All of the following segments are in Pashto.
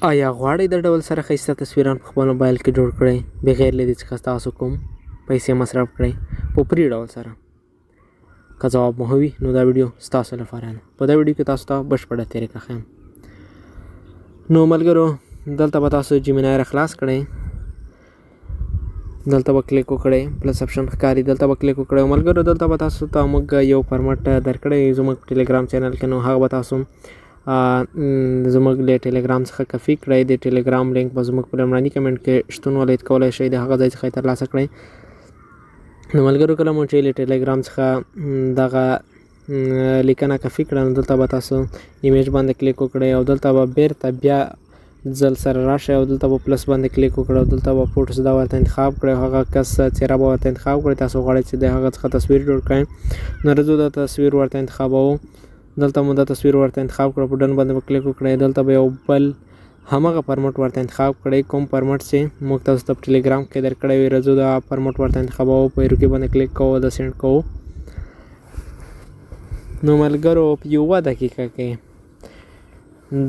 آیا غواړئ د ډول سره ښایسته تصویران په خپل موبایل کې جوړ کړئ بغیر له دې څخه تاسو کوم پیسې مصرف کړئ په فري ډول سره؟ که ځواب مو وي نو دا ویډیو ستاسو لپاره ده. په دا ویډیو کې تاسو ته بشپړه طریقه ښیم. نو ملګرو دلته به تاسو جیمینای را خلاص کړئ، دلته به کلیک وکړئ، پلس اپشن ښکاري دلته به کلیک وکړئ. ملګرو دلته به تاسو ته موږ یو فارمټ درکړی زموږ ټیلیګرام چینل کې، نو هغه به تاسو زموږ له ټیلیګرام څخه کپي کړئ. د ټیلیګرام لینک به زموږ په لومړني کمنټ کې شتون ولید کولی شئ، د هغه ځای څخه یې ترلاسه کړئ. نو ملګرو کله مو چې له ټیلیګرام څخه دغه لیکنه کپي کړه نو دلته به تاسو ایمیج باندې کلیک وکړئ او دلته به بیرته بیا ځل سره راشئ او دلته به پلس باندې کلیک وکړئ او دلته به فوټوس دا ورته انتخاب کړئ، هغه کس څیره به ورته انتخاب کړئ. تاسو غواړئ چې د هغه څخه تصویر جوړ کړئ، نو زه دا تصویر ورته انتخابوم. دلته مو دا تصویر ورته انتخاب کړو، په ډن باندې به کلیک وکړئ. دلته به یو بل همغه فارمټ ورته انتخاب کړئ، کوم فارمټ چې موږ تاسو ته په ټیلیګرام کې درکړی وي. زه دا فارمټ ورته انتخابوم، په ایرو کې باندې کلیک کوو، د سینډ کوو. نو ملګرو په یوه دقیقه کې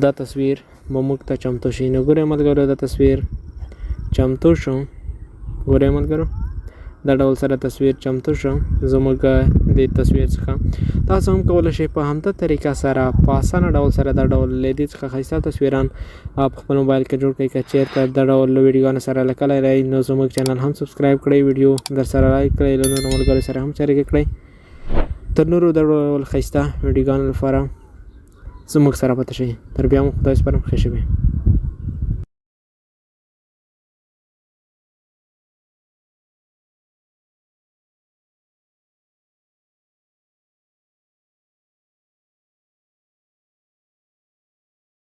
دا تصویر به موږ ته چمتو شي. نو ګورئ ملګرو دا تصویر چمتو شو، ګورئ ملګرو دا ډول سره تصویر چمتو شو زموږ د تصویر څخه. تاسو هم کولی شئ په همدا طریقه سره په اسانه ډول سره دا ډول له دې څخه ښایسته تصویران په خپل موبایل کې جوړ کړئ. که چېرته دا ډول ویډیوګانو سره علاقه لرئ نو زموږ چینل هم سبسکرایب کړئ، ویډیو در سره لایک کړئ، له نورو ملګرو سره هم شریک کړئ. تر نورو دا ډول ښایسته ویډیوګانو لپاره زموږ سره پاتې شئ. تر بیا مو خدای سپارم، ښه شئ.